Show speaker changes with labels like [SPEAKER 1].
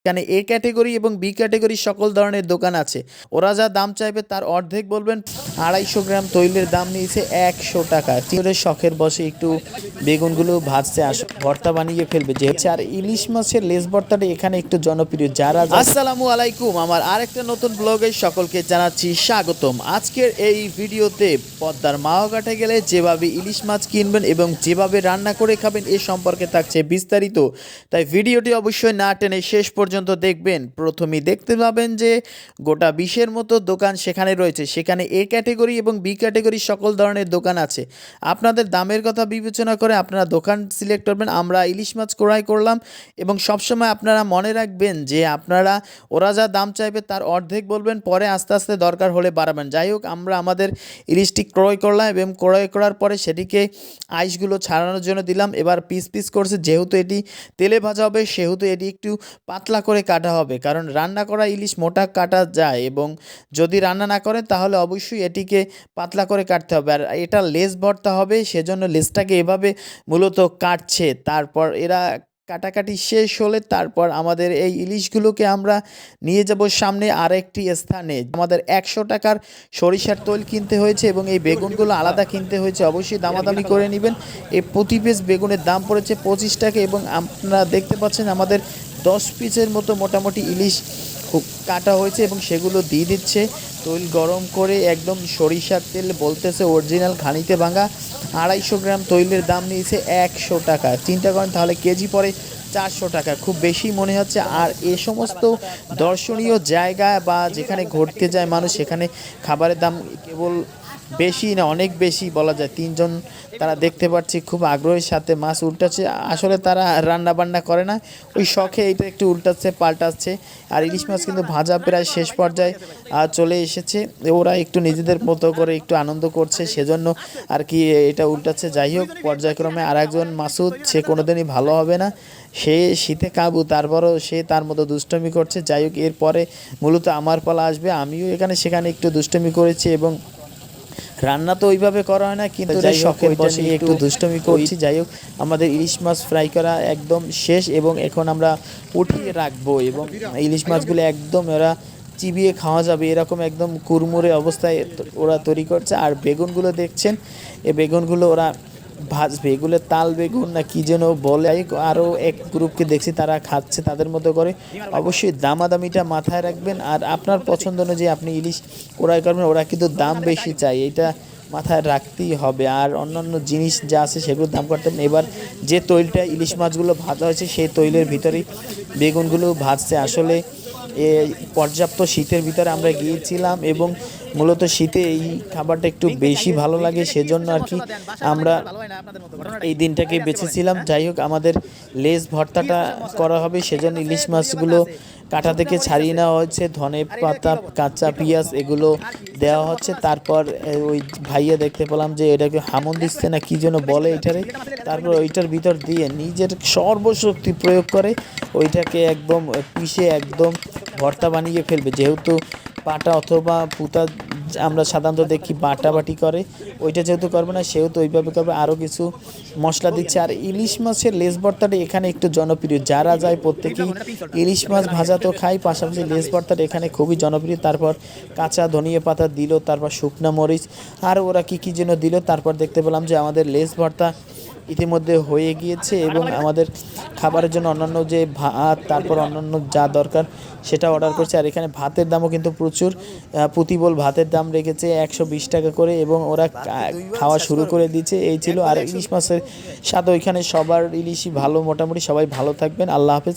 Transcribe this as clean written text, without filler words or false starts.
[SPEAKER 1] এখানে A category এবং B category সকল ধরনের দোকান আছে। ওরা যা দাম চাইবে তার অর্ধেক বলবেন। 250 গ্রাম তৈলের দাম নিয়েছে 100 টাকা। চিড়ের শখের বসে একটু বেগুনগুলো ভাজতে ভর্তা বানিয়ে ফেলবে যেহেতু। আর ইলিশ মাছের লেজ ভর্তাটা এখানে একটু জনপ্রিয়। যারা আসসালামু আলাইকুম, আমার আরেকটা নতুন ব্লগে সকলকে জানাচ্ছি স্বাগতম। আজকের এই ভিডিওতে পদ্মার মাওঘাটে গেলে যেভাবে ইলিশ মাছ কিনবেন এবং যেভাবে রান্না করে খাবেন এ সম্পর্কে থাকছে বিস্তারিত। তাই ভিডিওটি অবশ্যই না টেনে শেষ পর্যন্ত দেখবেন। প্রথমেই দেখতে পাবেন যে গোটা 20-এর মতো দোকান সেখানে রয়েছে। সেখানে এ ক্যাটাগরি এবং বি ক্যাটাগরি সকল ধরনের দোকান আছে। আপনাদের দামের কথা বিবেচনা করে আপনারা দোকান সিলেক্ট করবেন। আমরা ইলিশ মাছ ক্রয় করলাম এবং সবসময় আপনারা মনে রাখবেন যে ওরা যা দাম চাইবে তার অর্ধেক বলবেন, পরে আস্তে আস্তে দরকার হলে বাড়াবেন। যাই হোক, আমরা আমাদের ইলিশটি ক্রয় করলাম এবং ক্রয় করার পরে সেটিকে আইসগুলো ছাড়ানোর জন্য দিলাম। এবার পিস পিস করছে, যেহেতু এটি তেলে ভাজা হবে সেহেতু এটি একটু পাতলা করে কাটা হবে, কারণ রান্না করা ইলিশ মোটা কাটা যায় এবং যদি রান্না না করেন তাহলে অবশ্যই এটিকে পাতলা করে কাটতে হবে। আর এটা লেজ ভর্তা হবে, সেজন্য লেজটাকে এভাবে মূলত কাটছে। তারপর এরা কাটাকাটি শেষ হলে তারপর আমাদের এই ইলিশগুলোকে আমরা নিয়ে যাব সামনে আরেকটি স্থানে। আমাদের 100 টাকার সরিষার তেল কিনতে হয়েছে এবং এই বেগুনগুলো আলাদা কিনতে হয়েছে। অবশ্যই দামাদামি করে নেবেন। এই প্রতি পিস বেগুনের দাম পড়েছে 25 টাকা এবং আপনারা দেখতে পাচ্ছেন আমাদের 10 পিসের মতো মোটামুটি ইলিশ কাটা হয়েছে এবং সেগুলো দিয়ে দিচ্ছে তেল গরম করে। একদম সরিষার তেল, বলতেছে অরিজিনাল ঘানিতে ভাঙা। 250 গ্রাম তৈলের দাম নিয়েছে 100 টাকা। চিন্তা করেন তাহলে কেজি পরে 400 টাকা, খুব বেশি মনে হচ্ছে। আর এ সমস্ত দর্শনীয় জায়গা বা যেখানে ঘুরতে যায় মানুষ, সেখানে খাবারের দাম কেবল বেশি না, অনেক বেশি বলা যায়। তিনজন তারা দেখতে পাচ্ছি খুব আগ্রহের সাথে মাছ উল্টাচ্ছে। আসলে তারা রান্না বান্না করে না, ওই শখে এটা একটু উল্টাচ্ছে পাল্টাচ্ছে। আর ইলিশ মাছ কিন্তু ভাজা প্রায় শেষ পর্যায়ে চলে এসেছে। ওরা একটু নিজেদের মতো করে একটু আনন্দ করছে, সেজন্য আর কি এটা উল্টাচ্ছে। যাই হোক, পর্যায়ক্রমে আর একজন মাসুদ, সে কোনোদিনই ভালো হবে না, সে শীতে কাবু, তারপরও সে তার মতো দুষ্টমি করছে। যাই হোক, এরপরে মূলত আমার পালা আসবে। আমিও এখানে সেখানে একটু দুষ্টমি করেছি এবং রান্না তো ওইভাবে করা হয় না, কিন্তু যাই শখের বসে একটু দুষ্টমি করছি। যাই হোক, আমাদের ইলিশ মাছ ফ্রাই করা একদম শেষ এবং এখন আমরা উঠিয়ে রাখবো এবং ইলিশ মাছগুলো একদম ওরা চিবিয়ে খাওয়া যাবে এরকম একদম কুরমুরে অবস্থায় ওরা তৈরি করছে। আর বেগুনগুলো দেখছেন, এই বেগুনগুলো ওরা ভাজবে, এগুলো তাল বেগুন না কি যেন বলে। আরও এক গ্রুপকে দেখছি তারা খাচ্ছে তাদের মতো করে। অবশ্যই দামাদামিটা মাথায় রাখবেন। আর আপনার পছন্দ অনুযায়ী আপনি ইলিশ ক্রয় করবেন, ওরা কিন্তু দাম বেশি চাই, এটা মাথায় রাখতেই হবে। আর অন্যান্য জিনিস যা আছে সেগুলোর দাম করতে হবে। এবার যে তৈলটা ইলিশ মাছগুলো ভাজা হয়েছে সেই তৈলের ভিতরেই বেগুনগুলো ভাজছে। আসলে পর্যাপ্ত শীতের ভিতরে আমরা গিয়েছিলাম এবং মূলত শীতে এই খাবারটা একটু বেশি ভালো লাগে, সেজন্য আর কি আমরা এই দিনটাকে বেছেছিলাম। যাই হোক, আমাদের লেজ ভর্তাটা করা হবে, সেজন্য ইলিশ মাছগুলো কাঁটা থেকে ছাড়িয়ে নেওয়া হচ্ছে, ধনে পাতা, কাঁচা পেঁয়াজ এগুলো দেওয়া হচ্ছে। তারপর ওই ভাইয়া দেখতে পেলাম যে এটাকে হামন দিচ্ছে না কি যেন বলে এটারে। তারপর ওইটার ভিতর দিয়ে নিজের সর্বশক্তি প্রয়োগ করে ওইটাকে একদম পিষে একদম ভর্তা বানিয়ে ফেলবে। যেহেতু পাটা অথবা পুতা আমরা সাধারণত দেখি বাটাবাটি করে, ওইটা যেহেতু করবে না সেহেতু ওইভাবে করবে, আরও কিছু মশলা দিচ্ছে। আর ইলিশ মাছের লেজ ভর্তাটা এখানে একটু জনপ্রিয়। যারা যায় প্রত্যেকেই ইলিশ মাছ ভাজা তো খাই, পাশাপাশি লেজ ভর্তাটা এখানে খুবই জনপ্রিয়। তারপর কাঁচা ধনিয়া পাতা দিল, তারপর শুকনো মরিচ আর ওরা কী যেন দিল। তারপর দেখতে পেলাম যে আমাদের লেজ ভর্তা ইতিমধ্যে হয়ে গিয়েছে এবং আমাদের খাবারের জন্য অন্যান্য যে ভাত, তারপর অন্যান্য যা দরকার সেটা অর্ডার করছে। আর এখানে ভাতের দামও কিন্তু প্রচুর, প্রতি বোল ভাতের দাম রেখেছে 120 টাকা করে এবং ওরা খাওয়া শুরু করে দিয়েছে। এই ছিল। আর ইলিশ মাছের স্বাদ ওইখানে সবার ইলিশই ভালো, মোটামুটি সবাই ভালো থাকবেন। আল্লাহ হাফেজ।